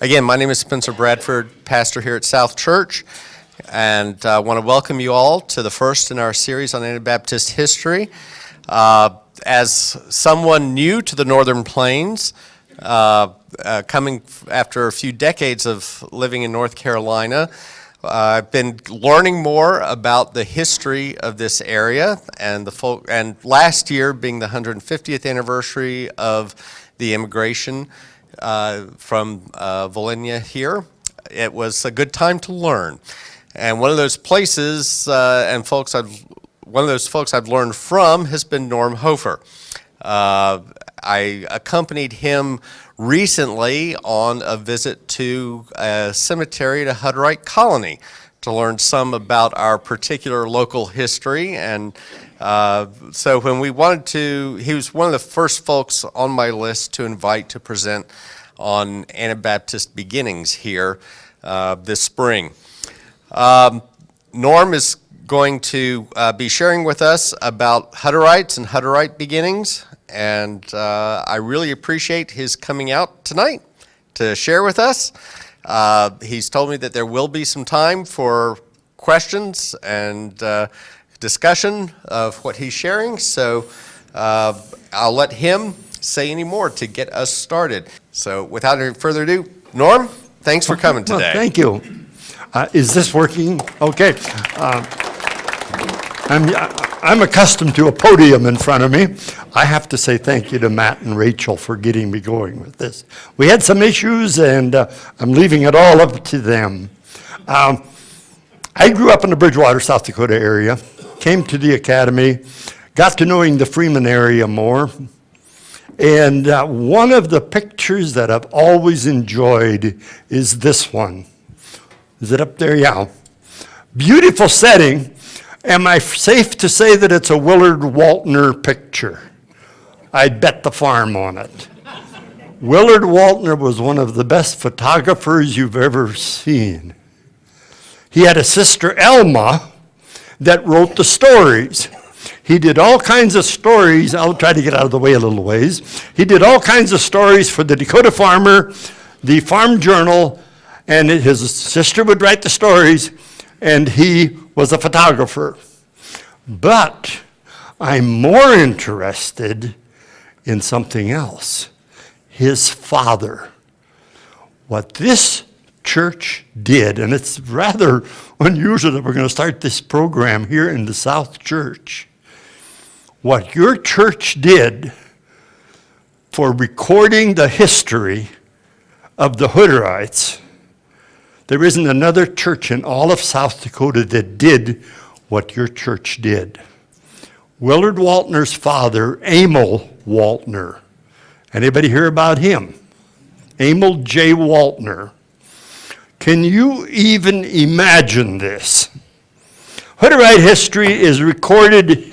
Again, my name is Spencer Bradford, pastor here at South Church, and I want to welcome you all to the first in our series on Anabaptist history. As someone new to the Northern Plains, coming after a few decades of living in North Carolina, I've been learning more about the history of this area, and last year being the 150th anniversary of the immigration from Volhynia here, it was a good time to learn. And one of those places one of those folks I've learned from has been Norm Hofer. I accompanied him recently on a visit to a cemetery at a Hutterite colony to learn some about our particular local history. And so when we wanted to, he was one of the first folks on my list to invite to present on Anabaptist beginnings here this spring. Norm is going to be sharing with us about Hutterites and Hutterite beginnings, and I really appreciate his coming out tonight to share with us. He's told me that there will be some time for questions and discussion of what he's sharing, so I'll let him say any more to get us started. So without any further ado, Norm, thanks for coming today. Well, thank you. Is this working? Okay. I'm accustomed to a podium in front of me. I have to say thank you to Matt and Rachel for getting me going with this. We had some issues, and I'm leaving it all up to them. I grew up in the Bridgewater, South Dakota area, came to the academy, got to knowing the Freeman area more, and one of the pictures that I've always enjoyed is this one. Is it up there? Yeah. Beautiful setting. Am I safe to say that it's a Willard Waltner picture? I'd bet the farm on it. Willard Waltner was one of the best photographers you've ever seen. He had a sister, Elma, that wrote the stories. He did all kinds of stories. I'll try to get out of the way a little ways. He did all kinds of stories for the Dakota Farmer, the Farm Journal, and his sister would write the stories, and he was a photographer. But I'm more interested in something else. His father. What this church did, and it's rather unusual that we're going to start this program here in the South Church. What your church did for recording the history of the Hutterites, there isn't another church in all of South Dakota that did what your church did. Willard Waltner's father, Emil Waltner. Anybody hear about him? Emil J. Waltner. Can you even imagine this? Hutterite history is recorded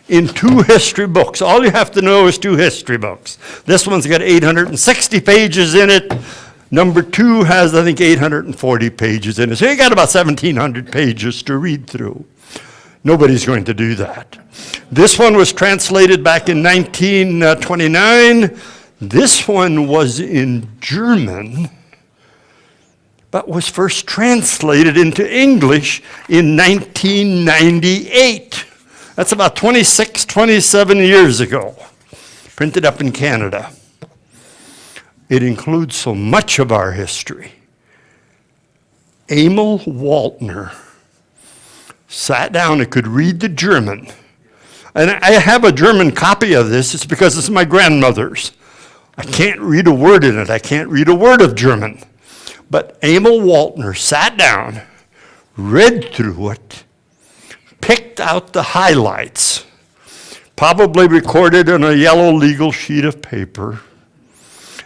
in 2 history books. All you have to know is 2 history books. This one's got 860 pages in it. Number 2 has, I think, 840 pages in it. So you got about 1,700 pages to read through. Nobody's going to do that. This one was translated back in 1929. This one was in German, but was first translated into English in 1998. That's about 26, 27 years ago. Printed up in Canada. It includes so much of our history. Emil Waltner sat down and could read the German. And I have a German copy of this. It's because it's my grandmother's. I can't read a word in it. I can't read a word of German. But Emil Waltner sat down, read through it, picked out the highlights, probably recorded on a yellow legal sheet of paper,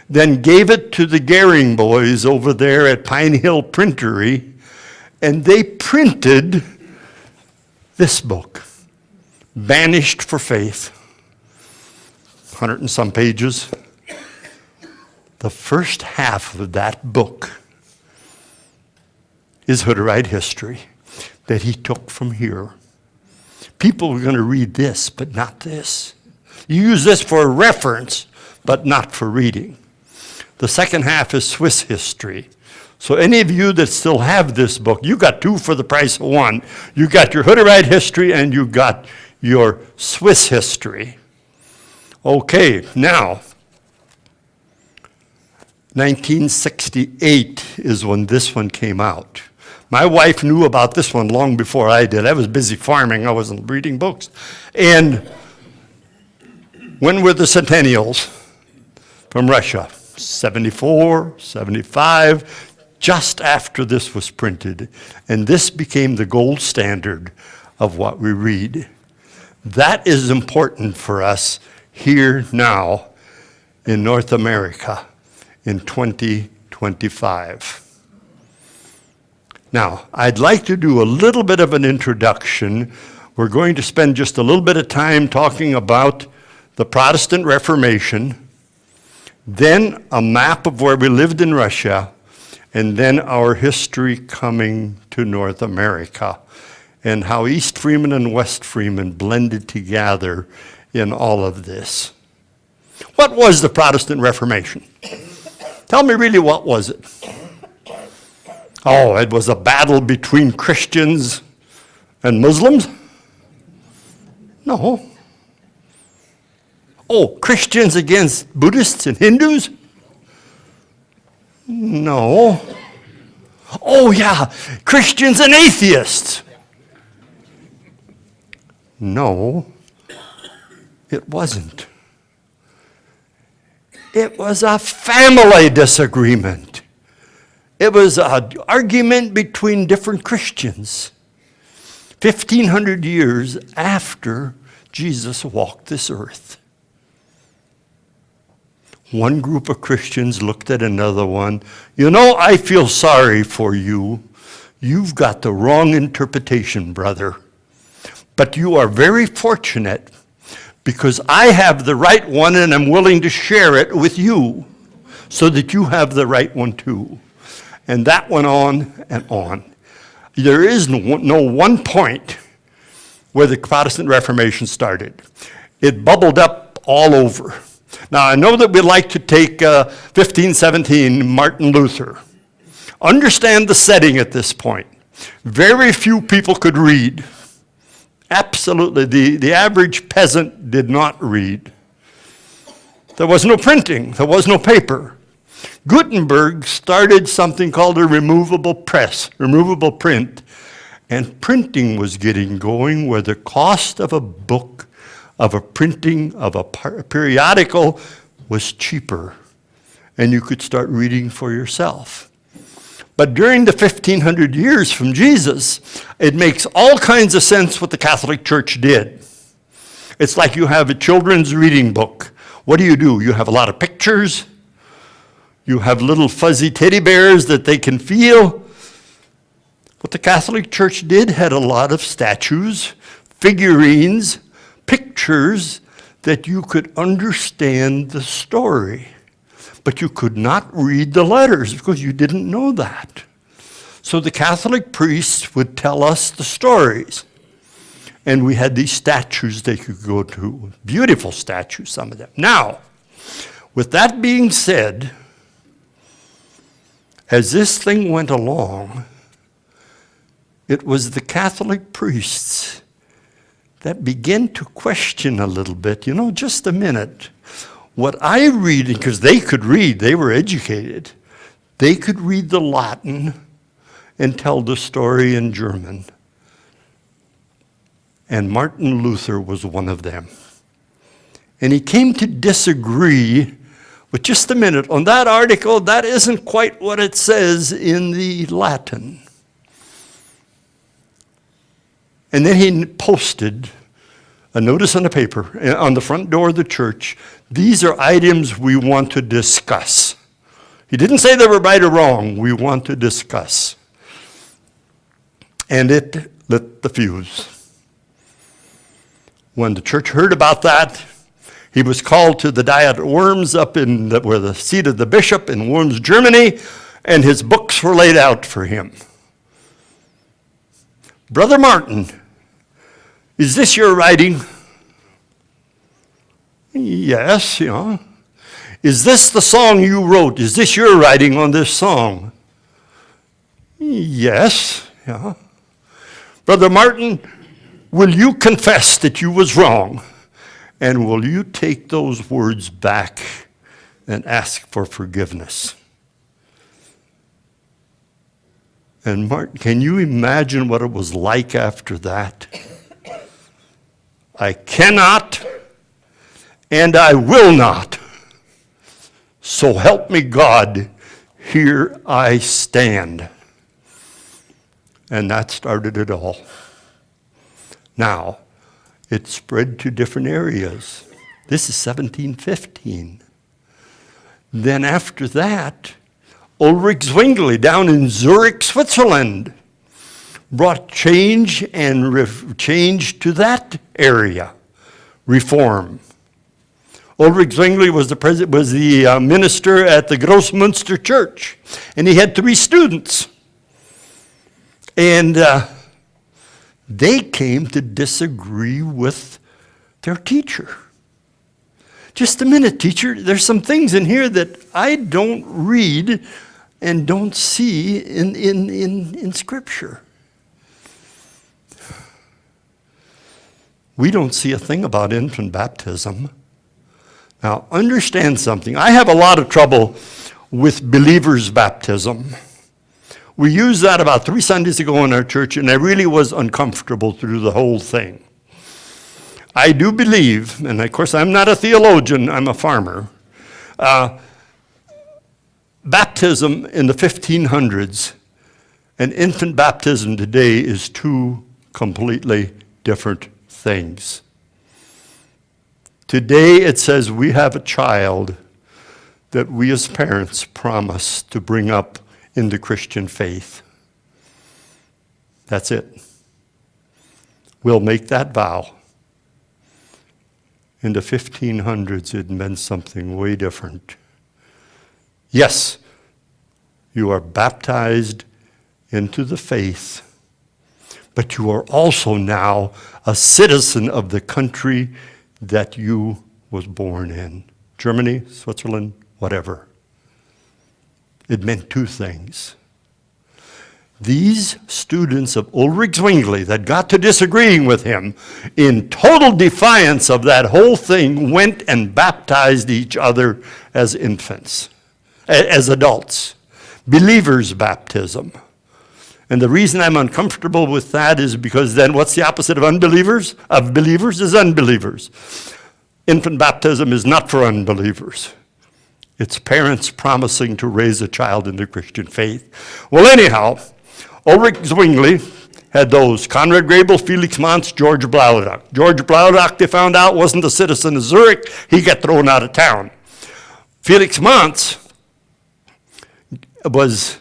then gave it to the Gehring boys over there at Pine Hill Printery, and they printed this book, Banished for Faith, 100 and some pages. The first half of that book is Hutterite history that he took from here. People are going to read this, but not this. You use this for a reference, but not for reading. The second half is Swiss history. So any of you that still have this book, you got two for the price of one. You got your Hutterite history and you got your Swiss history. Okay, now, 1968 is when this one came out. My wife knew about this one long before I did. I was busy farming. I wasn't reading books. And when were the centennials from Russia? 74, 75, just after this was printed. And this became the gold standard of what we read. That is important for us here now in North America in 2025. Now, I'd like to do a little bit of an introduction. We're going to spend just a little bit of time talking about the Protestant Reformation, then a map of where we lived in Russia, and then our history coming to North America, and how East Freeman and West Freeman blended together in all of this. What was the Protestant Reformation? Tell me really, what was it? Oh, it was a battle between Christians and Muslims? No. Oh, Christians against Buddhists and Hindus? No. Oh, yeah, Christians and atheists? No, it wasn't. It was a family disagreement. It was an argument between different Christians. 1,500 years after Jesus walked this earth. One group of Christians looked at another one. You know, I feel sorry for you. You've got the wrong interpretation, brother. But you are very fortunate because I have the right one and I'm willing to share it with you so that you have the right one too. And that went on and on. There is no one point where the Protestant Reformation started. It bubbled up all over. Now, I know that we like to take 1517, Martin Luther. Understand the setting at this point. Very few people could read. Absolutely, the average peasant did not read. There was no printing, there was no paper. Gutenberg started something called a removable press, removable print, and printing was getting going where the cost of a book, of a printing, of a periodical was cheaper, and you could start reading for yourself. But during the 1,500 years from Jesus, it makes all kinds of sense what the Catholic Church did. It's like you have a children's reading book. What do? You have a lot of pictures. You have little fuzzy teddy bears that they can feel. What the Catholic Church did had a lot of statues, figurines, pictures that you could understand the story. But you could not read the letters because you didn't know that. So the Catholic priests would tell us the stories. And we had these statues they could go to. Beautiful statues, some of them. Now, with that being said, as this thing went along, it was the Catholic priests that began to question a little bit. You know, just a minute. What I read, because they could read, they were educated, they could read the Latin and tell the story in German. And Martin Luther was one of them. And he came to disagree with, just a minute, on that article, that isn't quite what it says in the Latin. And then he posted a notice on the paper, on the front door of the church, these are items we want to discuss. He didn't say they were right or wrong, we want to discuss. And it lit the fuse. When the church heard about that, he was called to the Diet at Worms up in where the seat of the bishop in Worms, Germany, and his books were laid out for him. Brother Martin, is this your writing? Yes, Is this the song you wrote? Is this your writing on this song? Yes. Yeah. Brother Martin, will you confess that you was wrong? And will you take those words back and ask for forgiveness? And Martin, can you imagine what it was like after that? I cannot and I will not. So help me God, here I stand. And that started it all. Now, it spread to different areas. This is 1715. Then after that, Ulrich Zwingli down in Zurich, Switzerland, brought change and change to that area, reform. Ulrich Zwingli was the minister at the Grossmünster Church, and he had 3 students. And they came to disagree with their teacher. Just a minute, teacher. There's some things in here that I don't read and don't see in Scripture. We don't see a thing about infant baptism. Now, understand something. I have a lot of trouble with believers' baptism. We used that about 3 Sundays ago in our church, and I really was uncomfortable through the whole thing. I do believe, and of course I'm not a theologian, I'm a farmer, baptism in the 1500s and infant baptism today is 2 completely different things. Today it says we have a child that we as parents promise to bring up in the Christian faith. That's it. We'll make that vow. In the 1500s, it meant something way different. Yes, you are baptized into the faith, but you are also now a citizen of the country that you was born in. Germany, Switzerland, whatever. It meant 2 things. These students of Ulrich Zwingli that got to disagreeing with him, in total defiance of that whole thing, went and baptized each other as infants, as adults. Believers' baptism. And the reason I'm uncomfortable with that is because then what's the opposite of unbelievers? Of believers is unbelievers. Infant baptism is not for unbelievers. It's parents promising to raise a child in the Christian faith. Well, anyhow, Ulrich Zwingli had those. Conrad Grebel, Felix Manz, George Blaudock. George Blaudock, they found out, wasn't a citizen of Zurich. He got thrown out of town. Felix Manz was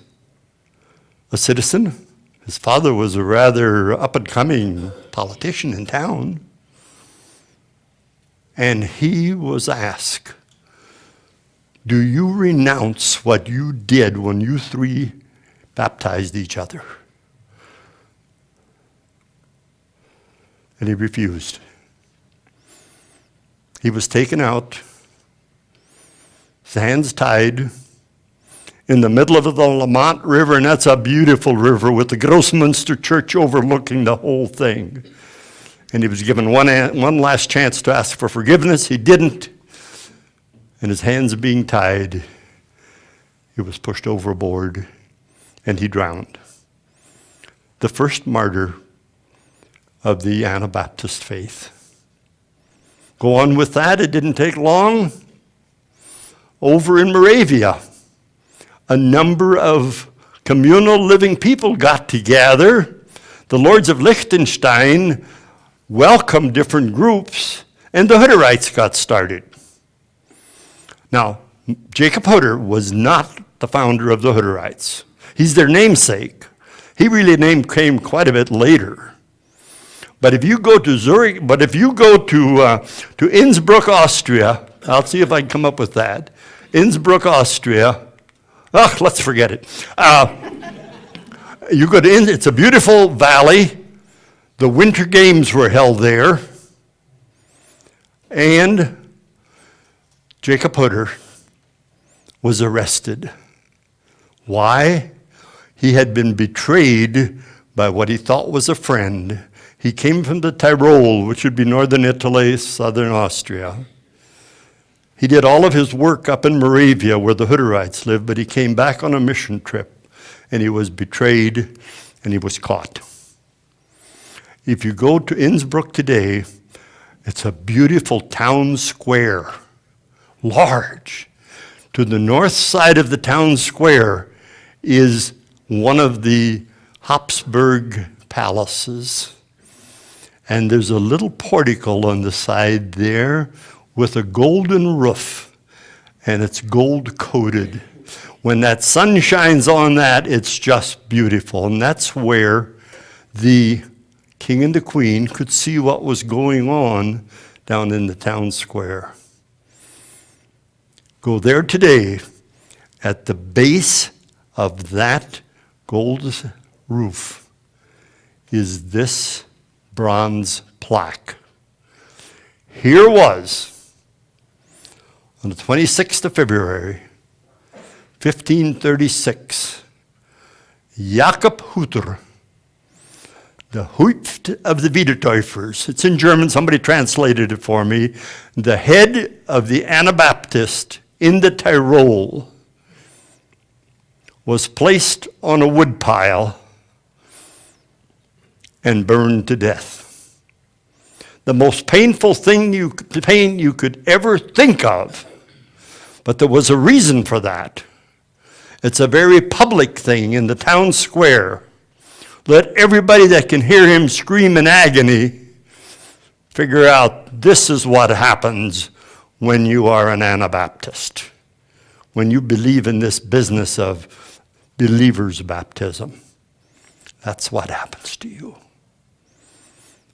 a citizen. His father was a rather up-and-coming politician in town. And he was asked, do you renounce what you did when you 3 baptized each other? And he refused. He was taken out, his hands tied, in the middle of the Lamont River, and that's a beautiful river with the Grossmünster Church overlooking the whole thing. And he was given one last chance to ask for forgiveness. He didn't. And his hands being tied, he was pushed overboard, and he drowned. The first martyr of the Anabaptist faith. Go on with that, it didn't take long. Over in Moravia, a number of communal living people got together. The lords of Liechtenstein welcomed different groups, and the Hutterites got started. Now, Jacob Hutter was not the founder of the Hutterites. He's their namesake. He really came quite a bit later. But if you go to Zurich, to Innsbruck, Austria, I'll see if I can come up with that. Innsbruck, Austria. Let's forget it. You go to it's a beautiful valley. The Winter Games were held there. And Jacob Hutter was arrested. Why? He had been betrayed by what he thought was a friend. He came from the Tyrol, which would be northern Italy, southern Austria. He did all of his work up in Moravia, where the Hutterites lived, but he came back on a mission trip, and he was betrayed, and he was caught. If you go to Innsbruck today, it's a beautiful town square, large. To the north side of the town square is one of the Habsburg palaces. And there's a little portico on the side there with a golden roof, and it's gold-coated. When that sun shines on that, it's just beautiful. And that's where the king and the queen could see what was going on down in the town square. Go there today. At the base of that gold roof is this bronze plaque. Here was, on the 26th of February, 1536, Jakob Hutter, the Haupt of the Wiedertäufers. It's in German, somebody translated it for me. The head of the Anabaptist in the Tyrol was placed on a woodpile and burned to death. The most painful pain you could ever think of, but there was a reason for that. It's a very public thing in the town square. Let everybody that can hear him scream in agony figure out this is what happens when you are an Anabaptist, when you believe in this business of believer's baptism. That's what happens to you.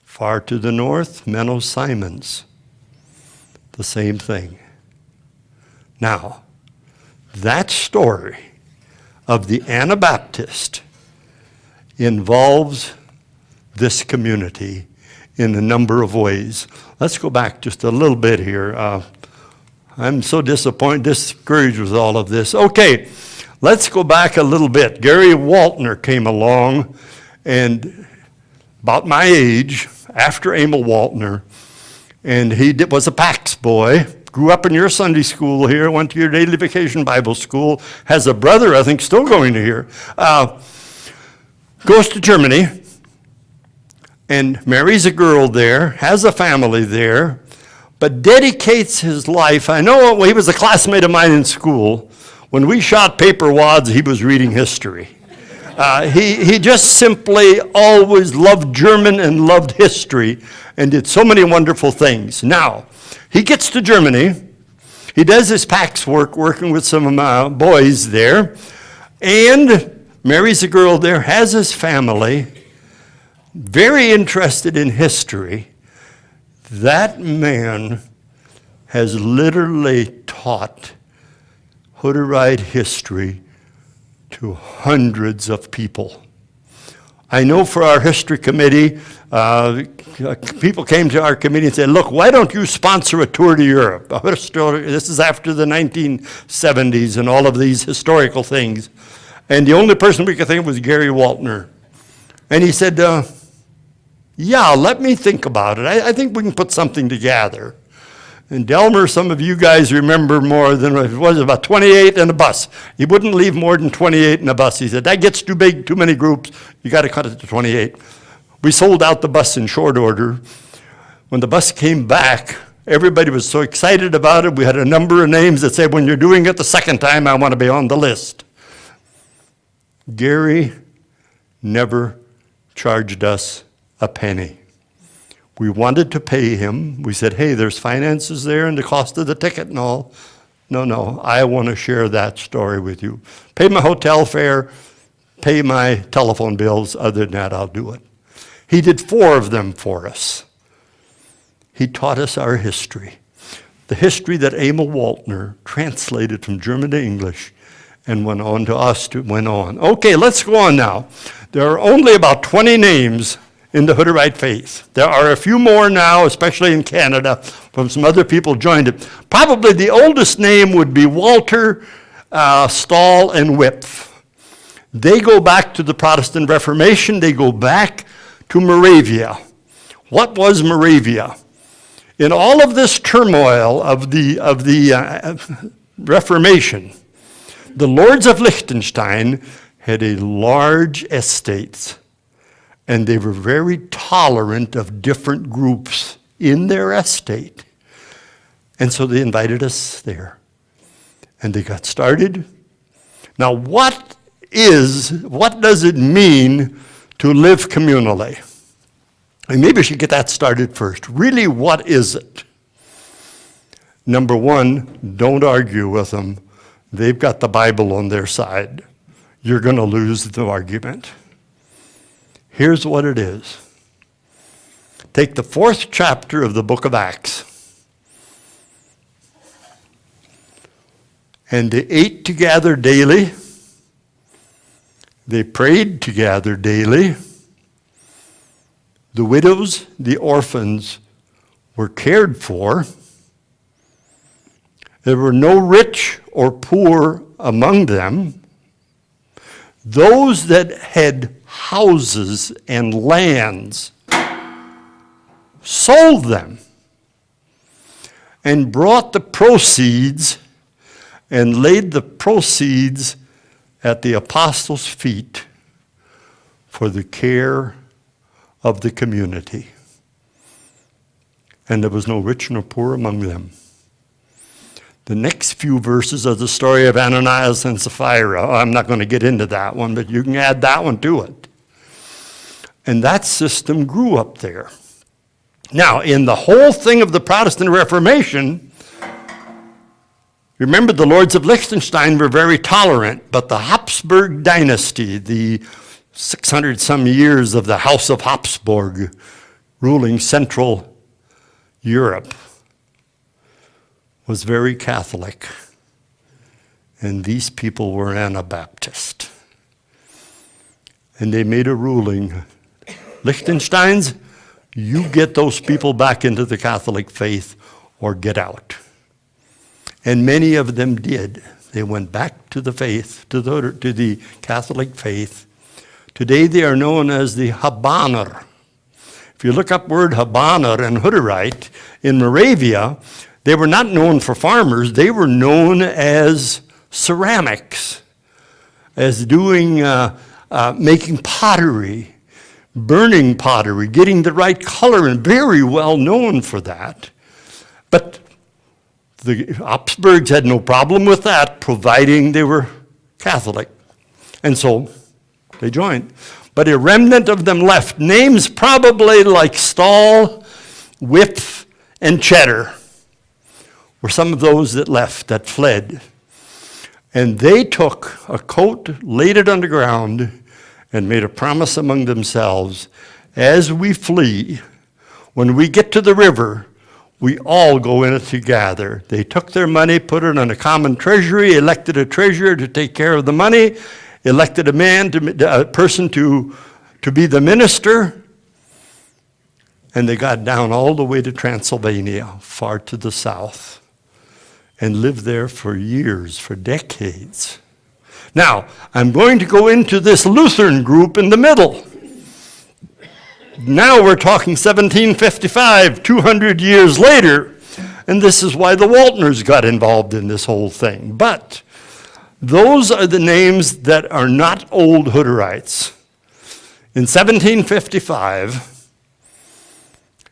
Far to the north, Menno Simons, the same thing. Now, that story of the Anabaptist involves this community in a number of ways. Let's go back just a little bit here. I'm so discouraged with all of this. Okay, let's go back a little bit. Gary Waltner came along, and about my age, after Emil Waltner, and he was a Pax boy, grew up in your Sunday school here, went to your daily vacation Bible school, has a brother, I think, still going to here, goes to Germany, and marries a girl there, has a family there, but dedicates his life. I know he was a classmate of mine in school. When we shot paper wads, he was reading history. He just simply always loved German and loved history and did so many wonderful things. Now, he gets to Germany. He does his Pax work, working with some boys there, and marries a girl there, has his family, very interested in history. That man has literally taught Hutterite history to hundreds of people. I know for our history committee, people came to our committee and said, look, why don't you sponsor a tour to Europe? This is after the 1970s and all of these historical things. And the only person we could think of was Gary Waltner. And he said, yeah, let me think about it. I think we can put something together. And Delmer, some of you guys remember more than it was about 28 in a bus. He wouldn't leave more than 28 in a bus. He said, that gets too big, too many groups. You got to cut it to 28. We sold out the bus in short order. When the bus came back, everybody was so excited about it. We had a number of names that said, when you're doing it the second time, I want to be on the list. Gary never charged us a penny. We wanted to pay him. We said, hey, there's finances there and the cost of the ticket and all. No, I want to share that story with you. Pay my hotel fare, pay my telephone bills. Other than that, I'll do it. He did 4 of them for us. He taught us our history. The history that Emil Waltner translated from German to English and went on to us to went on. Okay, let's go on now. There are only about 20 names in the Hutterite faith. There are a few more now, especially in Canada, from some other people joined it. Probably the oldest name would be Walter stall and width. They go back to the Protestant Reformation. They go back to Moravia. What was Moravia? In all of this turmoil of the Reformation, the lords of Liechtenstein had a large estate, and they were very tolerant of different groups in their estate. And so they invited us there, and they got started. Now, what does it mean to live communally? And maybe we should get that started first. Really, what is it? Number one, don't argue with them. They've got the Bible on their side. You're going to lose the argument. Here's what it is. Take the 4th chapter of the book of Acts. And they ate together daily. They prayed together daily. The widows, the orphans were cared for. There were no rich or poor among them. Those that had houses and lands sold them and brought the proceeds and laid the proceeds at the apostles' feet for the care of the community. And there was no rich nor poor among them. The next few verses are the story of Ananias and Sapphira. I'm not going to get into that one, but you can add that one to it. And that system grew up there. Now, in the whole thing of the Protestant Reformation, remember the lords of Liechtenstein were very tolerant, but the Habsburg dynasty, the 600-some years of the House of Habsburg ruling Central Europe, was very Catholic. And these people were Anabaptist. And they made a ruling. Liechtensteins, you get those people back into the Catholic faith or get out. And many of them did. They went back to the faith, to the Catholic faith. Today they are known as the Habaner. If you look up word Habaner and Hutterite in Moravia, they were not known for farmers. They were known as ceramics, as doing, making pottery, burning pottery, getting the right color, and very well known for that. But the Habsburgs had no problem with that, providing they were Catholic. And so they joined. But a remnant of them left. Names probably like Stahl, Whip, and Cheddar were some of those that left, that fled. And they took a coat, laid it on the ground, and made a promise among themselves, as we flee, when we get to the river, we all go in it together. They took their money, put it in a common treasury, elected a treasurer to take care of the money, elected a person to be the minister, and they got down all the way to Transylvania, far to the south, and lived there for years, for decades. Now, I'm going to go into this Lutheran group in the middle. Now we're talking 1755, 200 years later, and this is why the Waltners got involved in this whole thing. But those are the names that are not old Hutterites. In 1755,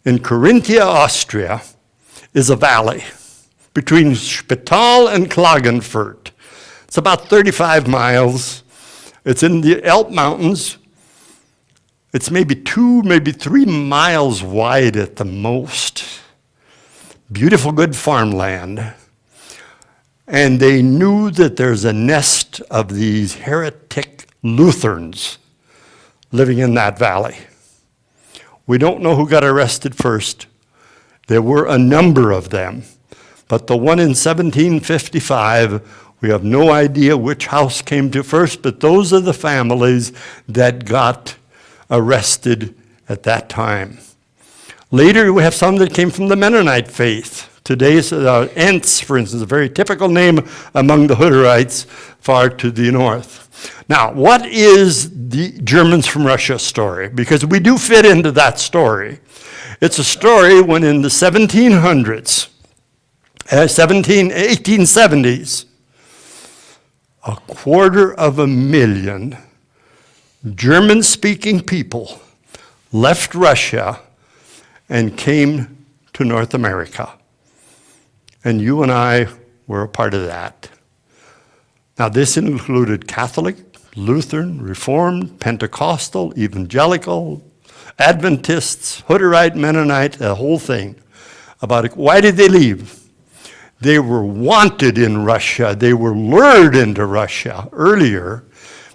in Carinthia, Austria, is a valley between Spital and Klagenfurt. It's about 35 miles. It's in the Alp Mountains. It's maybe 2, maybe 3 miles wide at the most. Beautiful, good farmland. And they knew that there's a nest of these heretic Lutherans living in that valley. We don't know who got arrested first. There were a number of them. But the one in 1755, we have no idea which house came to first, but those are the families that got arrested at that time. Later, we have some that came from the Mennonite faith, Today's Ents, for instance, a very typical name among the Hutterites far to the north. Now, what is the Germans from Russia story? Because we do fit into that story. It's a story when in the 1870s, a 250,000 German-speaking people left Russia and came to North America. And you and I were a part of that. Now, this included Catholic, Lutheran, Reformed, Pentecostal, Evangelical, Adventists, Hutterite, Mennonite, the whole thing. Why did they leave? They were wanted in Russia. They were lured into Russia earlier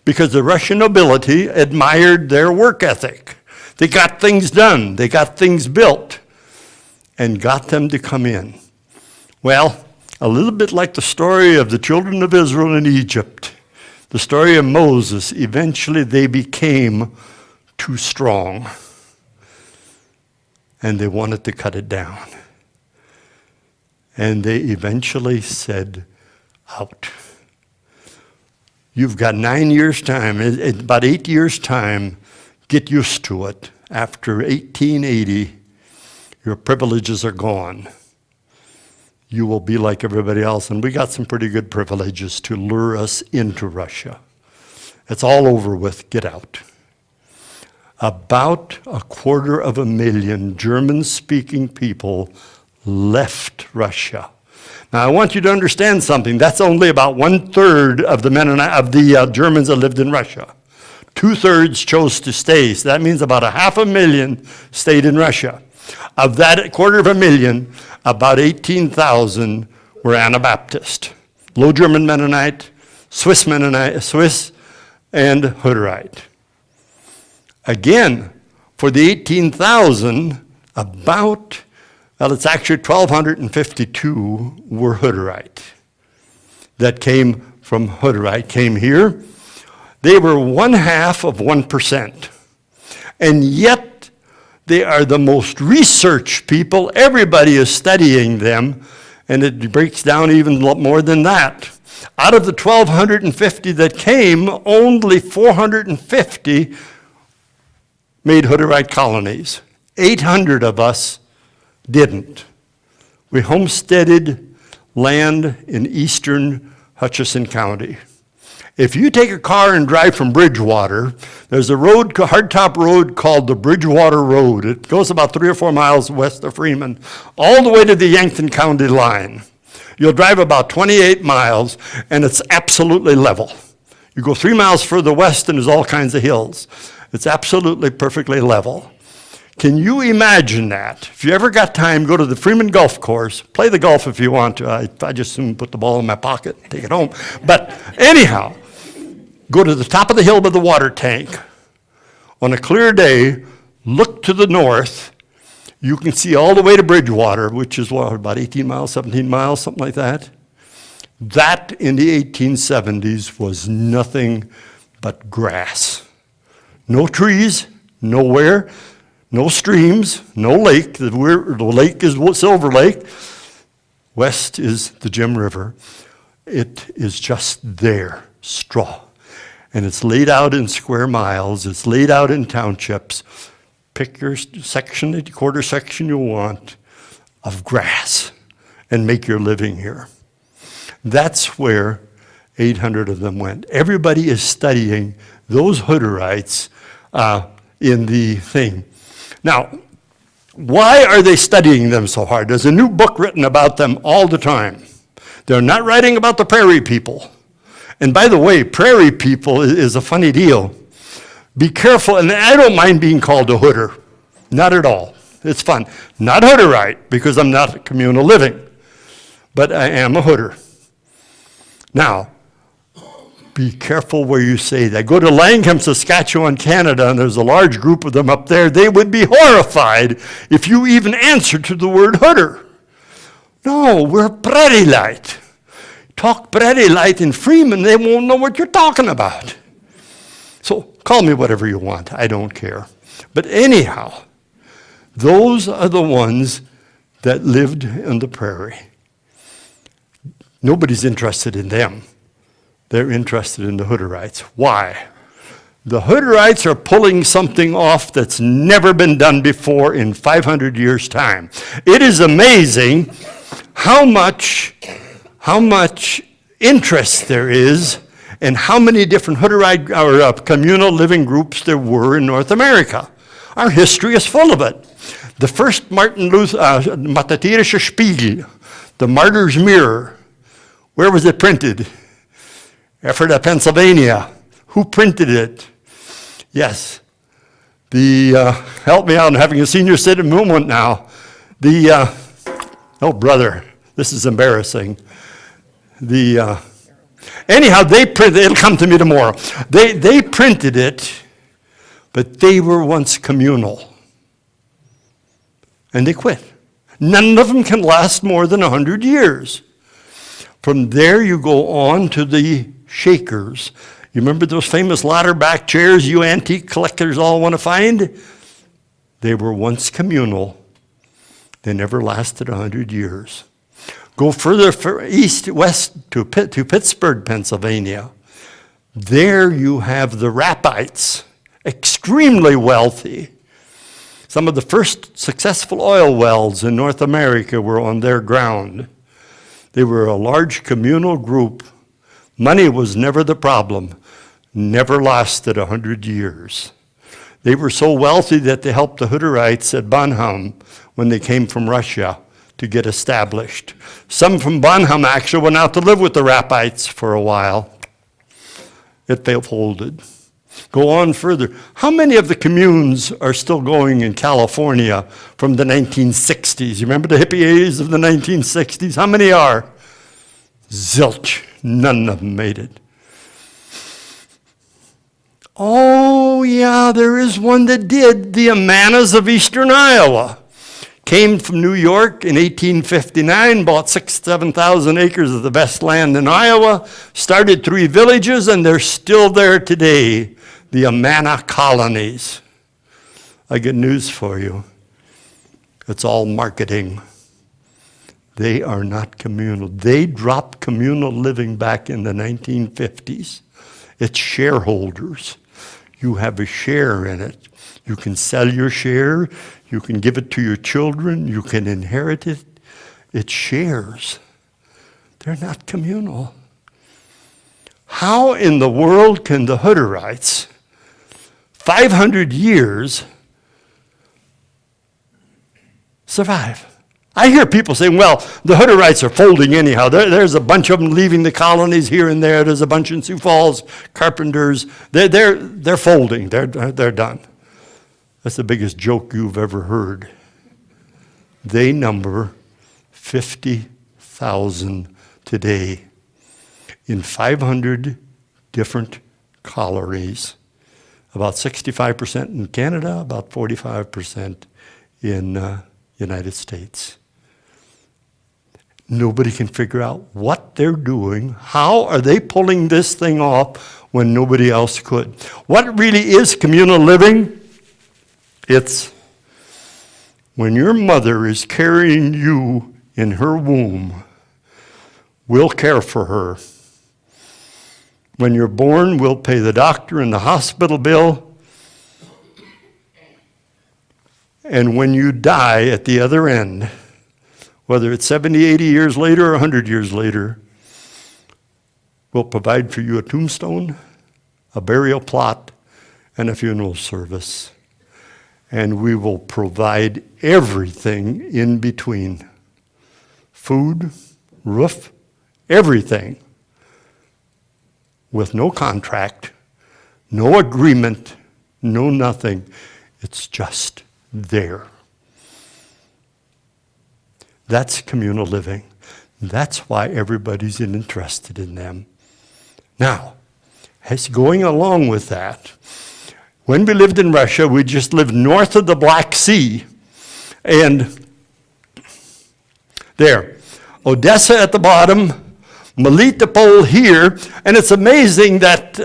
because the Russian nobility admired their work ethic. They got things done. They got things built and got them to come in. Well, a little bit like the story of the children of Israel in Egypt, the story of Moses, eventually they became too strong and they wanted to cut it down. And they eventually said, out. You've got 9 years' time, in about 8 years' time, get used to it. After 1880, your privileges are gone. You will be like everybody else. And we got some pretty good privileges to lure us into Russia. It's all over with, get out. About 250,000 German-speaking people left Russia. Now, I want you to understand something. That's only about 1/3 of the Germans that lived in Russia. 2/3 chose to stay. So that means about 500,000 stayed in Russia. Of that 250,000, about 18,000 were Anabaptist. Low German Mennonite, Swiss and Hutterite. Again, for the 18,000, it's actually 1,252 were Hutterite that came from Hutterite, came here. They were 1/2%. And yet, they are the most researched people. Everybody is studying them, and it breaks down even more than that. Out of the 1,250 that came, only 450 made Hutterite colonies. 800 of us didn't. We homesteaded land in eastern Hutchinson County. If you take a car and drive from Bridgewater, there's a road, hardtop road called the Bridgewater Road. It goes about 3 or 4 miles west of Freeman, all the way to the Yankton County line. You'll drive about 28 miles, and it's absolutely level. You go 3 miles further west, and there's all kinds of hills. It's absolutely perfectly level. Can you imagine that? If you ever got time, go to the Freeman Golf Course. Play the golf if you want to. I just soon put the ball in my pocket and take it home. But anyhow, go to the top of the hill with the water tank. On a clear day, look to the north. You can see all the way to Bridgewater, which is about 18 miles, 17 miles, something like that. That in the 1870s was nothing but grass. No trees, nowhere. No streams, no lake. The lake is Silver Lake. West is the Jim River. It is just there, straw. And it's laid out in square miles. It's laid out in townships. Pick your section, the quarter section you want of grass and make your living here. That's where 800 of them went. Everybody is studying those Hutterites in the thing. Now, why are they studying them so hard? There's a new book written about them all the time. They're not writing about the prairie people. And by the way, prairie people is a funny deal. Be careful, and I don't mind being called a Hutter. Not at all. It's fun. Not Hutterite, because I'm not communal living. But I am a Hutter. Now, be careful where you say that. Go to Langham, Saskatchewan, Canada, and there's a large group of them up there. They would be horrified if you even answered to the word Hutter. No, we're Prairie-lite. Talk Prairie-lite in Freeman, they won't know what you're talking about. So call me whatever you want. I don't care. But anyhow, those are the ones that lived on the prairie. Nobody's interested in them. They're interested in the Hutterites. Why? The Hutterites are pulling something off that's never been done before in 500 years' time. It is amazing how much interest there is and how many different Hutterite or communal living groups there were in North America. Our history is full of it. The first Martin Luther, Martyrischer Spiegel, the Martyr's Mirror, where was it printed? Ephrata, Pennsylvania. Who printed it? Yes. Help me out, I'm having a senior citizen moment now. Oh brother, this is embarrassing. Anyhow, they printed, it'll come to me tomorrow. They printed it, but they were once communal. And they quit. None of them can last more than 100 years. From there you go on to the Shakers. You remember those famous ladder-back chairs you antique collectors all want to find? They were once communal. They never lasted 100 years. Go further west to Pittsburgh, Pennsylvania. There you have the Rappites, extremely wealthy. Some of the first successful oil wells in North America were on their ground. They were a large communal group. Money was never the problem. Never lasted 100 years. They were so wealthy that they helped the Hutterites at Bonham when they came from Russia to get established. Some from Bonham actually went out to live with the Rappites for a while. It folded. Go on further. How many of the communes are still going in California from the 1960s? You remember the hippies of the 1960s? How many are? Zilch. None of them made it. Oh, yeah, there is one that did. The Amanas of eastern Iowa. Came from New York in 1859, bought 7,000 acres of the best land in Iowa, started 3 villages, and they're still there today, the Amana colonies. I got news for you. It's all marketing. They are not communal. They dropped communal living back in the 1950s. It's shareholders. You have a share in it. You can sell your share. You can give it to your children. You can inherit it. It's shares. They're not communal. How in the world can the Hutterites, 500 years, survive? I hear people saying, well, the Hutterites are folding anyhow. There's a bunch of them leaving the colonies here and there. There's a bunch in Sioux Falls, Carpenters. They're folding. They're done. That's the biggest joke you've ever heard. They number 50,000 today in 500 different colonies. About 65% in Canada, about 45% in United States. Nobody can figure out what they're doing. How are they pulling this thing off when nobody else could? What really is communal living? It's when your mother is carrying you in her womb, we'll care for her. When you're born, we'll pay the doctor and the hospital bill. And when you die at the other end, whether it's 70, 80 years later or 100 years later, we'll provide for you a tombstone, a burial plot, and a funeral service. And we will provide everything in between. Food, roof, everything. With no contract, no agreement, no nothing. It's just there. That's communal living. That's why everybody's interested in them. Now, as going along with that, when we lived in Russia, we just lived north of the Black Sea. And there, Odessa at the bottom, Melitopol here. And it's amazing that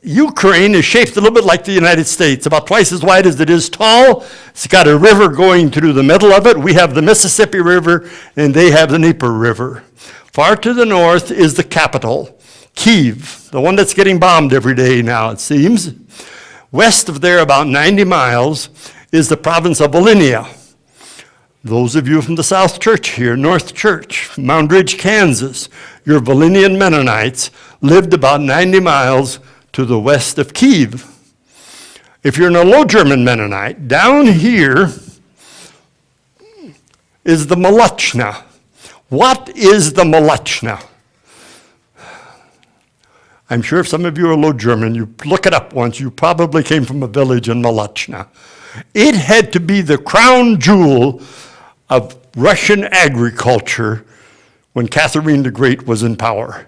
Ukraine is shaped a little bit like the United States, about twice as wide as it is tall. It's got a river going through the middle of it. We have the Mississippi River, and they have the Dnieper River. Far to the north is the capital, Kyiv, the one that's getting bombed every day now, it seems. West of there, about 90 miles, is the province of Volhynia. Those of you from the South Church here, North Church, Mound Ridge, Kansas, your Volhynian Mennonites lived about 90 miles to the west of Kyiv. If you're an Low German Mennonite, down here is the Malachna. What is the Malachna? I'm sure if some of you are Low German, you look it up once, you probably came from a village in Malachna. It had to be the crown jewel of Russian agriculture when Catherine the Great was in power.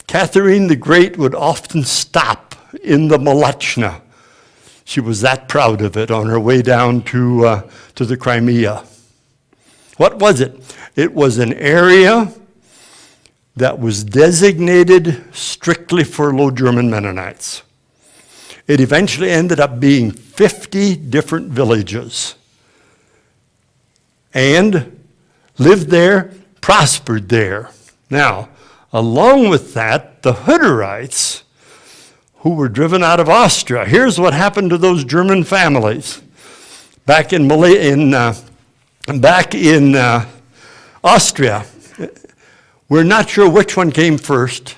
Catherine the Great would often stop in the Malachna. She was that proud of it on her way down to the Crimea. What was it? It was an area that was designated strictly for Low German Mennonites. It eventually ended up being 50 different villages. And lived there, prospered there. Now, along with that, the Hutterites, who were driven out of Austria. Here's what happened to those German families. Back in Austria, we're not sure which one came first,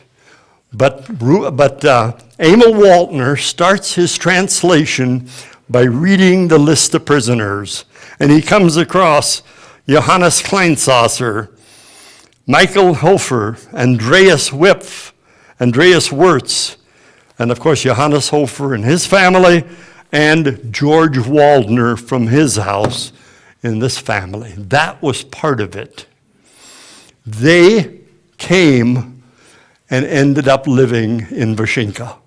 but Emil Waltner starts his translation by reading the list of prisoners. And he comes across Johannes Kleinsasser, Michael Hofer, Andreas Wipf, Andreas Wirtz, and of course Johannes Hofer and his family, and George Waldner from his house in this family. That was part of it. They came and ended up living in Vyshynka.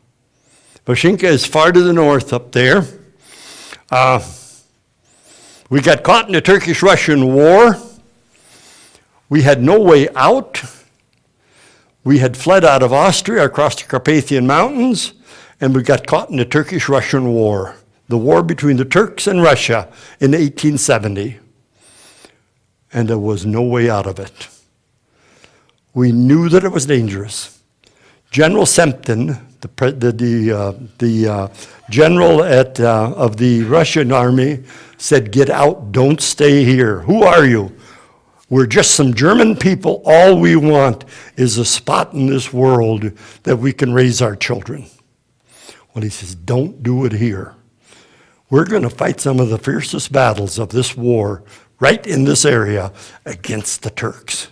Vyshynka is far to the north up there. We got caught in the Turkish-Russian War. We had no way out. We had fled out of Austria across the Carpathian Mountains, and we got caught in the Turkish-Russian War, the war between the Turks and Russia in 1870. And there was no way out of it. We knew that it was dangerous. General Semyon, the general of the Russian army, said, "Get out, don't stay here. Who are you? We're just some German people. All we want is a spot in this world that we can raise our children." Well, he says, "Don't do it here. We're going to fight some of the fiercest battles of this war right in this area against the Turks."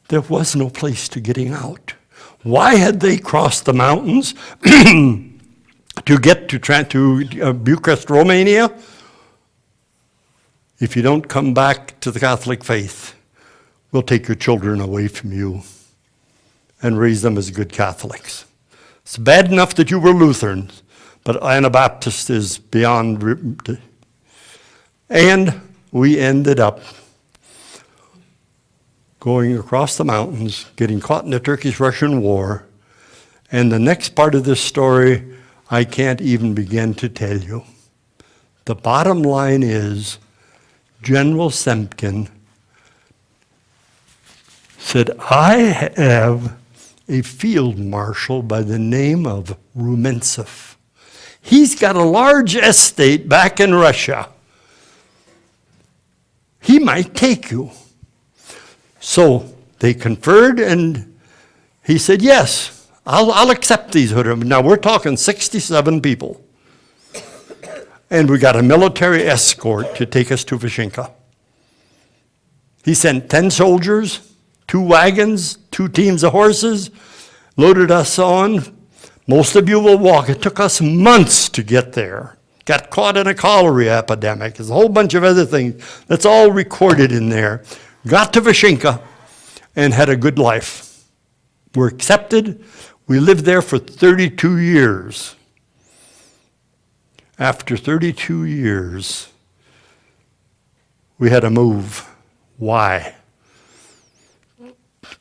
There was no place to getting out. Why had they crossed the mountains to get to Bucharest, Romania? If you don't come back to the Catholic faith, we'll take your children away from you and raise them as good Catholics. It's bad enough that you were Lutherans, but Anabaptist is beyond. And we ended up going across the mountains, getting caught in the Turkish-Russian War. And the next part of this story, I can't even begin to tell you. The bottom line is, General Semyon said, "I have a field marshal by the name of Rumentsev. He's got a large estate back in Russia. He might take you." So they conferred, and he said, "Yes, I'll accept these Hutterites." Now we're talking 67 people. And we got a military escort to take us to Vyshynka. He sent 10 soldiers, 2 wagons, 2 teams of horses, loaded us on. Most of you will walk. It took us months to get there. Got caught in a cholera epidemic. There's a whole bunch of other things. That's all recorded in there. Got to Vyshynka and had a good life. We're accepted. We lived there for 32 years. After 32 years, we had to move. Why?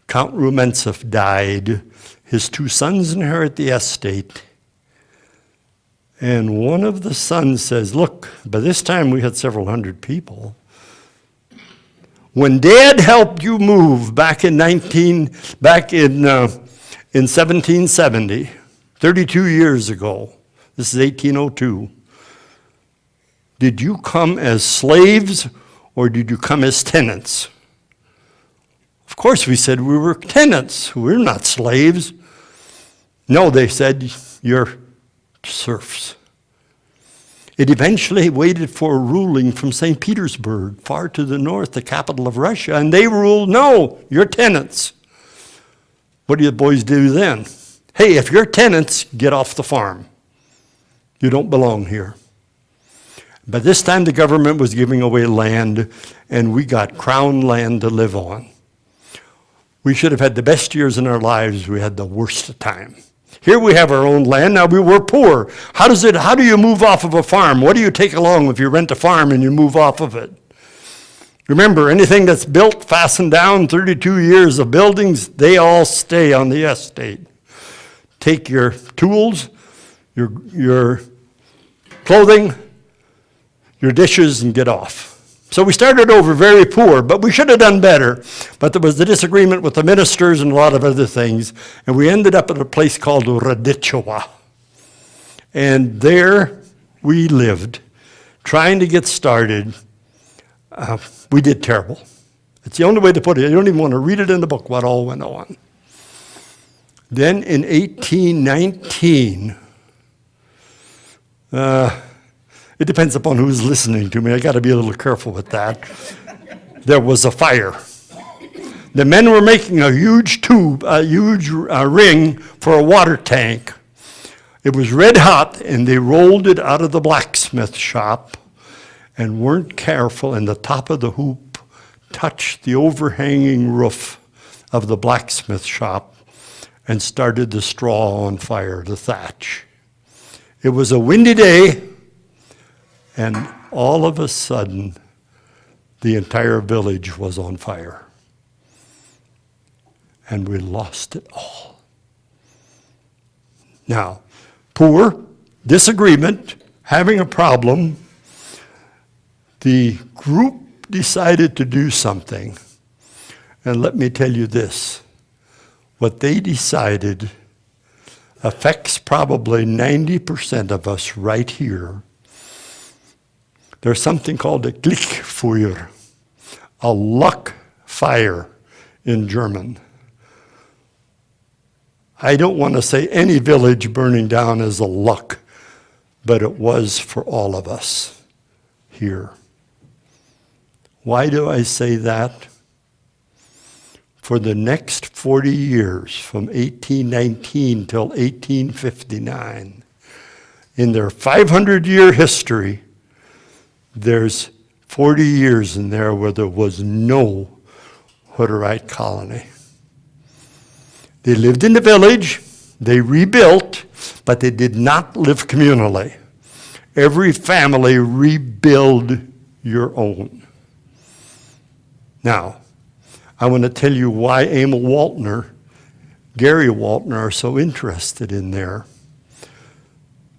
Count Rumentsev died. His two sons inherit the estate. And one of the sons says, look, by this time we had several hundred people. When Dad helped you move back in 1770, 32 years ago, this is 1802, did you come as slaves or did you come as tenants? Of course we said we were tenants. We're not slaves. No, they said, you're serfs. It eventually waited for a ruling from St. Petersburg, far to the north, the capital of Russia, and they ruled, no, you're tenants. What do you boys do then? Hey, if you're tenants, get off the farm. You don't belong here. By this time, the government was giving away land, and we got crown land to live on. We should have had the best years in our lives. We had the worst of time. Here we have our own land. Now we were poor. How do you move off of a farm? What do you take along if you rent a farm and you move off of it? Remember, anything that's built, fastened down, 32 years of buildings, they all stay on the estate. Take your tools, your clothing, your dishes, and get off. So we started over very poor, but we should have done better. But there was the disagreement with the ministers and a lot of other things, and we ended up at a place called Radichowa. And there we lived, trying to get started. We did terrible. It's the only way to put it. You don't even want to read it in the book what all went on. Then in 1819, it depends upon who's listening to me. I got to be a little careful with that. There was a fire. The men were making a huge ring for a water tank. It was red hot, and they rolled it out of the blacksmith shop and weren't careful, and the top of the hoop touched the overhanging roof of the blacksmith shop and started the straw on fire, the thatch. It was a windy day. And all of a sudden, the entire village was on fire. And we lost it all. Now, poor, disagreement, having a problem, the group decided to do something. And let me tell you this, what they decided affects probably 90% of us right here. There's something called a Glickfeuer, a luck fire in German. I don't want to say any village burning down is a luck, but it was for all of us here. Why do I say that? For the next 40 years, from 1819 till 1859, in their 500-year history, there's 40 years in there where there was no Hutterite colony. They lived in the village, they rebuilt, but they did not live communally. Every family rebuild your own. Now, I want to tell you why Emil Waltner, Gary Waltner are so interested in there.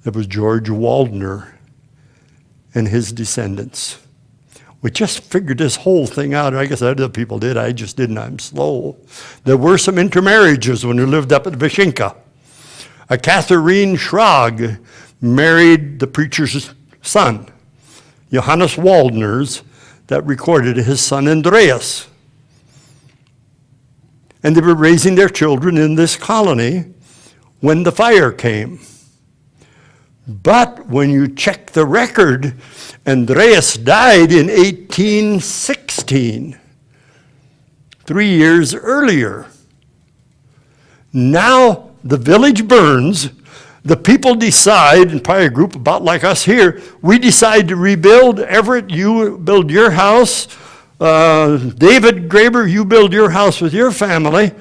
There was George Waldner and his descendants. We just figured this whole thing out. I guess other people did. I just didn't. I'm slow. There were some intermarriages when we lived up at Vishinka. A Catherine Schrag married the preacher's son, Johannes Waldner's, that recorded his son Andreas. And they were raising their children in this colony when the fire came. But when you check the record, Andreas died in 1816, 3 years earlier. Now the village burns, the people decide, and probably a group about like us here, we decide to rebuild. Everett, you build your house. David Graber, you build your house with your family.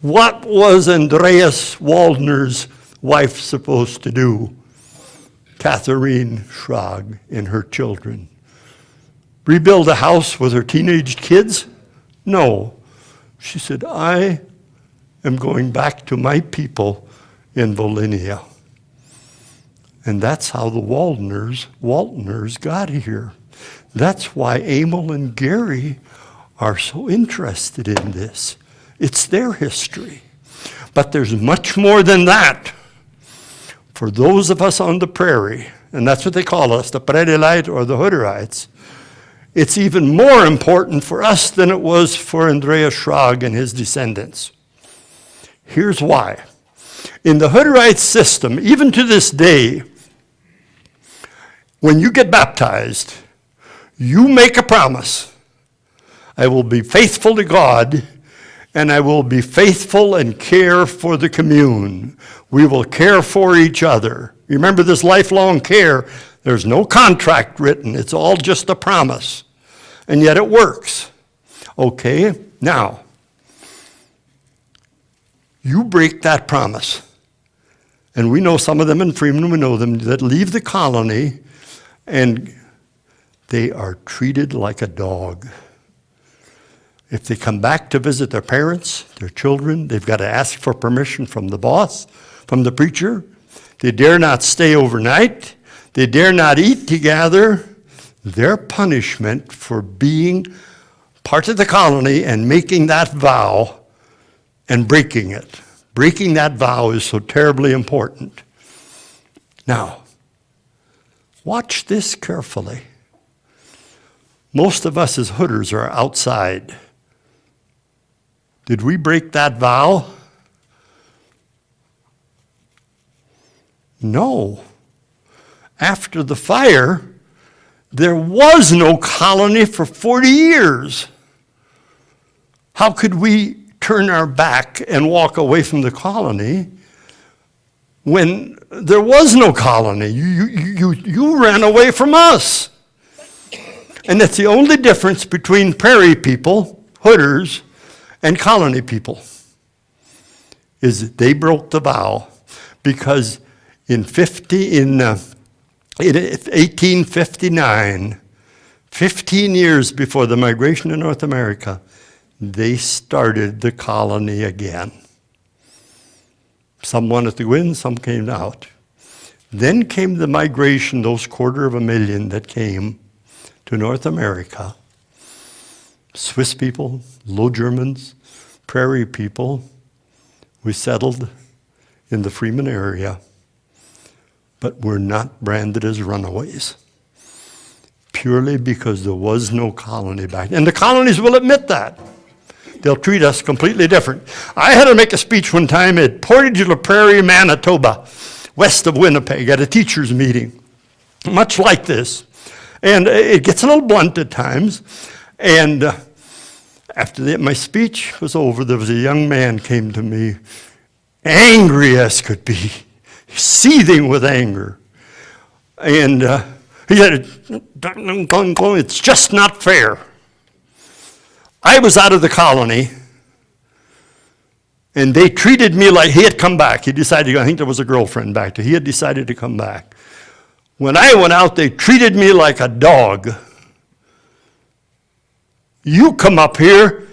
What was Andreas Waldner's wife supposed to do? Catherine Schrag and her children. Rebuild a house with her teenage kids? No. She said, I am going back to my people in Volhynia. And that's how the Waltners got here. That's why Emil and Gary are so interested in this. It's their history. But there's much more than that. For those of us on the prairie, and that's what they call us, the Prairie-lite or the Hutterites, it's even more important for us than it was for Andreas Schrag and his descendants. Here's why. In the Hutterite system, even to this day, when you get baptized, you make a promise. I will be faithful to God, and I will be faithful and care for the commune. We will care for each other. Remember this lifelong care. There's no contract written. It's all just a promise. And yet it works. Okay, now, you break that promise. And we know some of them in Freeman, we know them, that leave the colony, and they are treated like a dog. If they come back to visit their parents, their children, they've got to ask for permission from the boss, from the preacher. They dare not stay overnight. They dare not eat together. Their punishment for being part of the colony and making that vow and breaking it. Breaking that vow is so terribly important. Now, watch this carefully. Most of us as Hutters are outside. Did we break that vow? No. After the fire, there was no colony for 40 years. How could we turn our back and walk away from the colony when there was no colony? You ran away from us. And that's the only difference between prairie people, Hutters, and colony people, is that they broke the vow because in 1859, 15 years before the migration to North America, they started the colony again. Some wanted to go in, some came out. Then came the migration, those 250,000 that came to North America. Swiss people, Low Germans, prairie people. We settled in the Freeman area, but we're not branded as runaways, purely because there was no colony back then. And the colonies will admit that. They'll treat us completely different. I had to make a speech one time at Portage la Prairie, Manitoba, west of Winnipeg, at a teachers' meeting, much like this. And it gets a little blunt at times. And after my speech was over, there was a young man came to me, angry as could be, seething with anger. And he said, "It's just not fair. I was out of the colony, and they treated me like," he had come back. He decided, I think there was a girlfriend back there. He had decided to come back. "When I went out, they treated me like a dog. You come up here,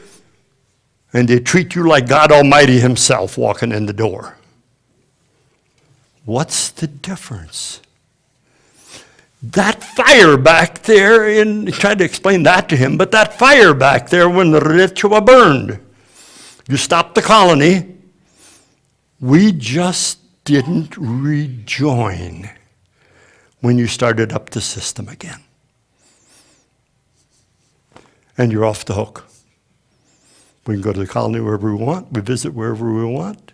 and they treat you like God Almighty himself walking in the door." What's the difference? That fire back there, I tried to explain that to him, but that fire back there when the ritual burned, you stopped the colony, we just didn't rejoin when you started up the system again. And you're off the hook. We can go to the colony wherever we want. We visit wherever we want.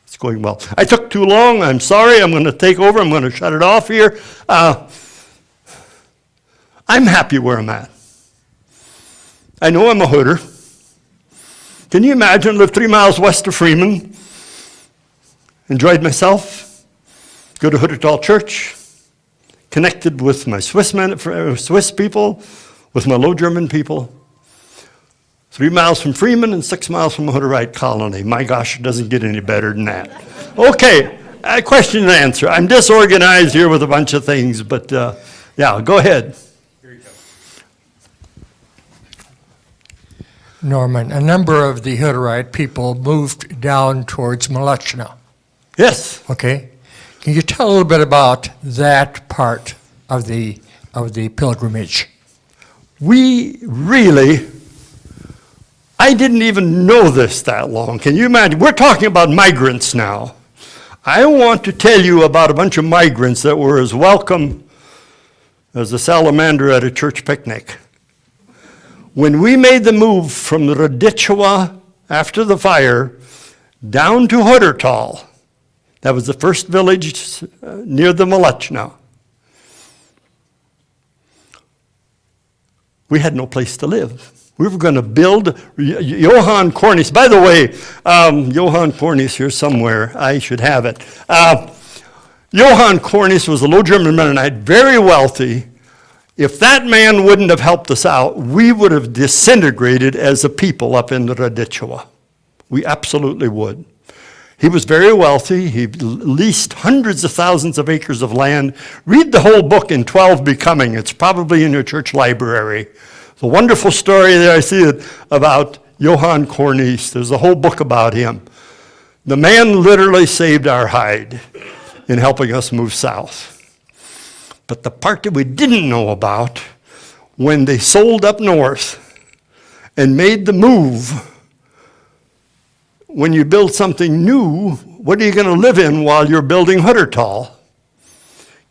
It's going well. I took too long. I'm sorry. I'm going to take over. I'm going to shut it off here. I'm happy where I'm at. I know I'm a Hutter. Can you imagine, live 3 miles west of Freeman, enjoyed myself, go to Hutterite Church, connected with my Swiss people, with my Low German people, 3 miles from Freeman and 6 miles from a Hutterite colony. My gosh, it doesn't get any better than that. Okay, question and answer. I'm disorganized here with a bunch of things, but yeah, go ahead. Norman, a number of the Hutterite people moved down towards Molochna. Yes. Okay, can you tell a little bit about that part of the pilgrimage? We really, I didn't even know this that long. Can you imagine? We're talking about migrants now. I want to tell you about a bunch of migrants that were as welcome as a salamander at a church picnic. When we made the move from Radicua after the fire down to Hutterite, that was the first village near the Molochna, we had no place to live. We were going to build. Johann Cornish, by the way, Johann Cornish here somewhere, I should have it. Johann Cornish was a Low German Mennonite, very wealthy. If that man wouldn't have helped us out, we would have disintegrated as a people up in Radicua. We absolutely would. He was very wealthy. He leased hundreds of thousands of acres of land. Read the whole book in 12 Becoming. It's probably in your church library. It's a wonderful story there. I see it about Johann Cornish. There's a whole book about him. The man literally saved our hide in helping us move south. But the part that we didn't know about, when they sold up north and made the move, when you build something new, what are you going to live in while you're building Hutterite?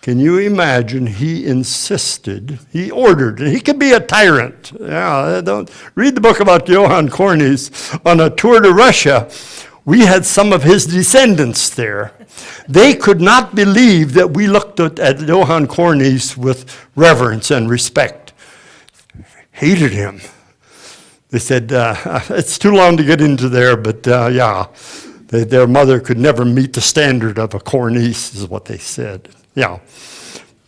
Can you imagine? He insisted, he ordered, and he could be a tyrant. Yeah, don't read the book about Johann Cornish. On a tour to Russia, we had some of his descendants there. They could not believe that we looked at Johann Cornish with reverence and respect. Hated him. They said, it's too long to get into there, but yeah, their mother could never meet the standard of a Cornish, is what they said. Yeah.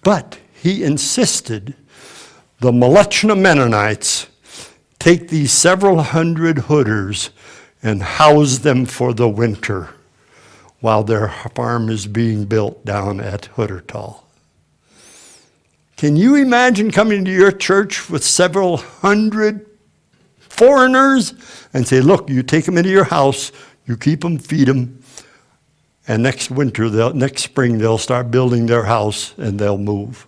But he insisted the Molochna Mennonites take these several hundred Hutters and house them for the winter while their farm is being built down at Hutterite. Can you imagine coming to your church with several hundred foreigners and say, look, you take them into your house, you keep them, feed them, and next spring they'll start building their house and they'll move.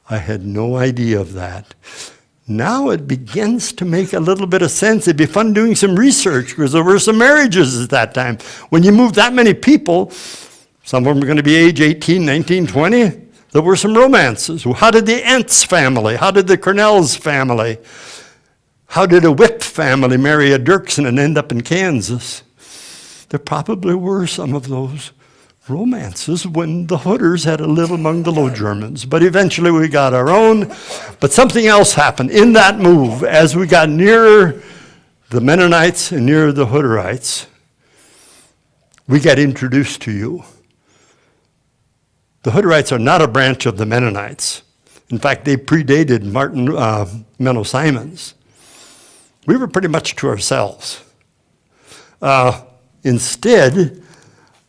I had no idea of that. Now it begins to make a little bit of sense. It'd be fun doing some research because there were some marriages at that time. When you move that many people, some of them are going to be age 18, 19, 20. There were some romances. How did the Entz family? How did the Cornell's family? How did a Whip family marry a Dirksen and end up in Kansas? There probably were some of those romances when the Hutters had to live among the Low Germans. But eventually we got our own. But something else happened in that move. As we got nearer the Mennonites and nearer the Hutterites, we got introduced to you. The Hutterites are not a branch of the Mennonites. In fact, they predated Martin Menno Simons. We were pretty much to ourselves. Instead,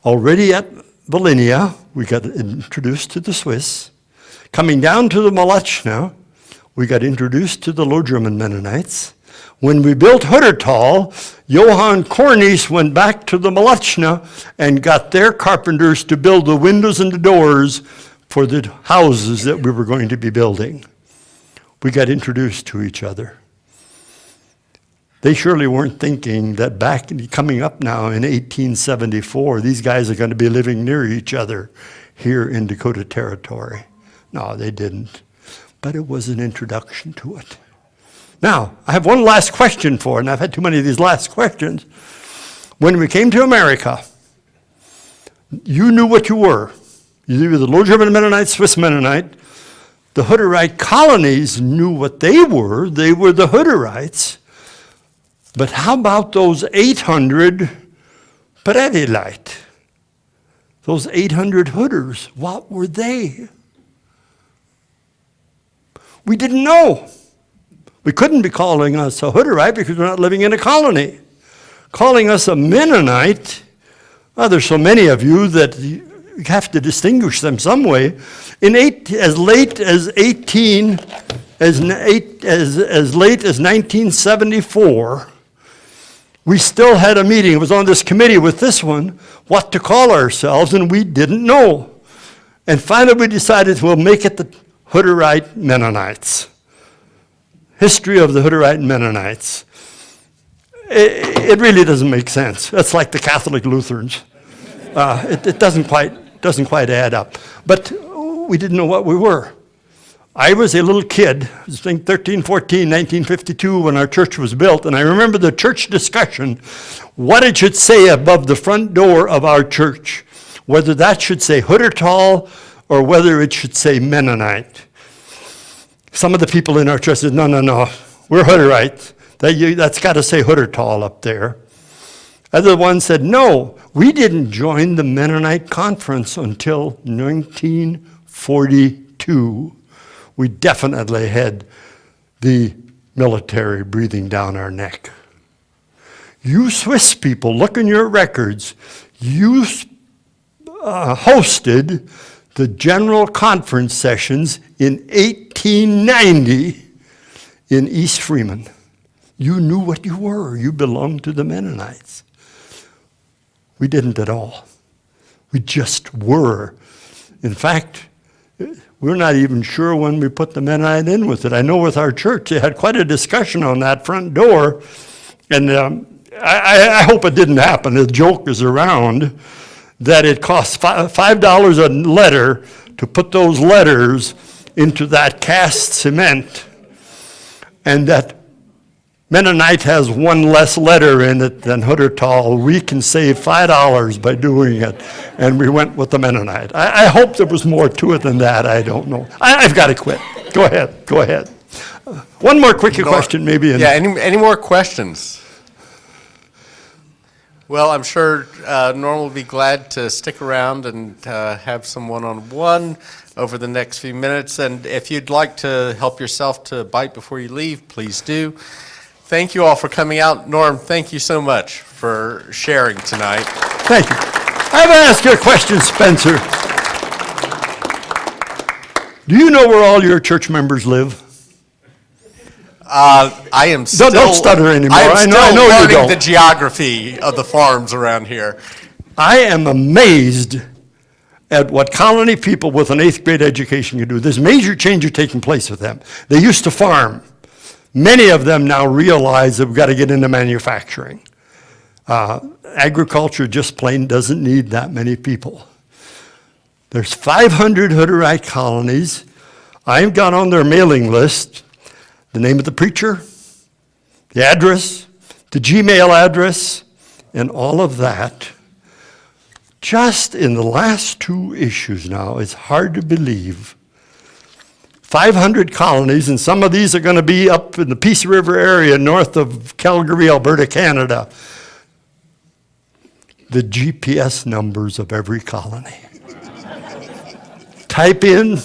already at Volhynia, we got introduced to the Swiss. Coming down to the Molochna, we got introduced to the Low German Mennonites. When we built Hutterite, Johann Cornish went back to the Molochna and got their carpenters to build the windows and the doors for the houses that we were going to be building. We got introduced to each other. They surely weren't thinking that coming up now in 1874, these guys are going to be living near each other here in Dakota Territory. No, they didn't. But it was an introduction to it. Now, I have one last question for it, and I've had too many of these last questions. When we came to America, you knew what you were. You were the Low German Mennonite, Swiss Mennonite. The Hutterite colonies knew what they were. They were the Hutterites. But how about those 800 Prevelite? Those 800 Hutters, what were they? We didn't know. We couldn't be calling us a Hutterite because we're not living in a colony. Calling us a Mennonite, well, there's so many of you that you have to distinguish them some way. As late as 1974, we still had a meeting. It was on this committee with this one, what to call ourselves, and we didn't know. And finally we decided we'll make it the Hutterite Mennonites. History of the Hutterite Mennonites. It really doesn't make sense. That's like the Catholic Lutherans. It doesn't quite add up. But we didn't know what we were. I was a little kid, I was 13, 14, 1952 when our church was built, and I remember the church discussion, what it should say above the front door of our church, whether that should say Huttertal or whether it should say Mennonite. Some of the people in our church said, no, we're Hutterite. That's got to say Huttertal up there. Other ones said, no, we didn't join the Mennonite Conference until 1942. We definitely had the military breathing down our neck. You Swiss people, look in your records. You hosted the General Conference sessions in 1890 in East Freeman. You knew what you were. You belonged to the Mennonites. We didn't at all. We just were. In fact, we're not even sure when we put the Mennonite in with it. I know with our church, they had quite a discussion on that front door, and I hope it didn't happen. The joke is around that it costs $5 a letter to put those letters into that cast cement, and that Mennonite has one less letter in it than Huttertal. We can save $5 by doing it, and we went with the Mennonite. I hope there was more to it than that. I don't know. I've got to quit. Go ahead. One more quick question, maybe. Yeah, any more questions? Well, I'm sure Norm will be glad to stick around and have some one-on-one over the next few minutes. And if you'd like to help yourself to a bite before you leave, please do. Thank you all for coming out. Norm, thank you so much for sharing tonight. Thank you. I have to ask you a question, Spencer. Do you know where all your church members live? I am still... Don't stutter anymore. I am still know you learning don't. the geography of the farms around here. I am amazed at what colony people with an 8th grade education can do. There's major changes taking place with them. They used to farm. Many of them now realize that we've got to get into manufacturing. Agriculture just plain doesn't need that many people. There's 500 Hutterite colonies. I've got on their mailing list the name of the preacher, the address, the Gmail address, and all of that. Just in the last 2 issues now, it's hard to believe. 500 colonies, and some of these are going to be up in the Peace River area north of Calgary, Alberta, Canada. The GPS numbers of every colony. Type in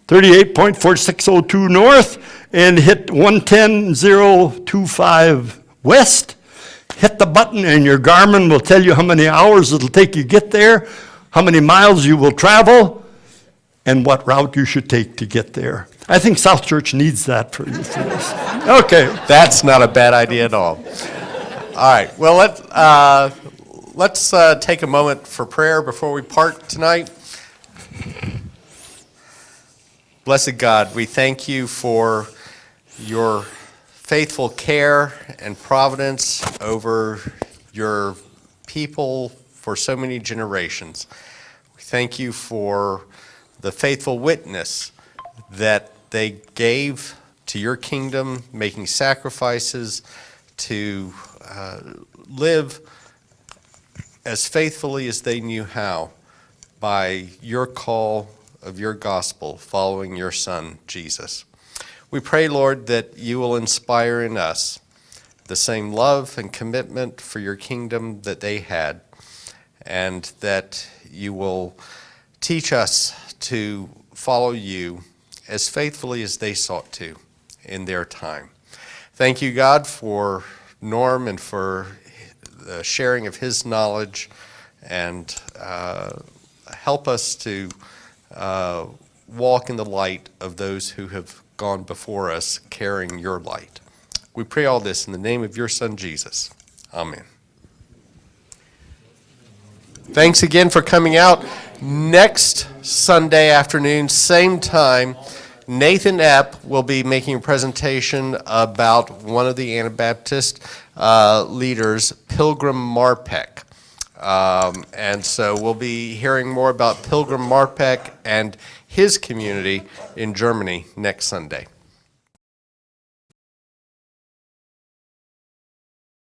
38.4602 north and hit 110025 west. Hit the button and your Garmin will tell you how many hours it'll take you to get there, how many miles you will travel, and what route you should take to get there. I think South Church needs that for this. Okay. That's not a bad idea at all. All right. Well, let's take a moment for prayer before we part tonight. Blessed God, we thank you for your faithful care and providence over your people for so many generations. We thank you for the faithful witness that they gave to your kingdom, making sacrifices to live as faithfully as they knew how by your call of your gospel, following your Son, Jesus. We pray, Lord, that you will inspire in us the same love and commitment for your kingdom that they had, and that you will teach us to follow you as faithfully as they sought to in their time. Thank you, God, for Norm and for the sharing of his knowledge, and help us to walk in the light of those who have gone before us carrying your light. We pray all this in the name of your Son, Jesus. Amen. Thanks again for coming out. Next Sunday afternoon, same time, Nathan Epp will be making a presentation about one of the Anabaptist leaders, Pilgrim Marpeck. And so we'll be hearing more about Pilgrim Marpeck and his community in Germany next Sunday.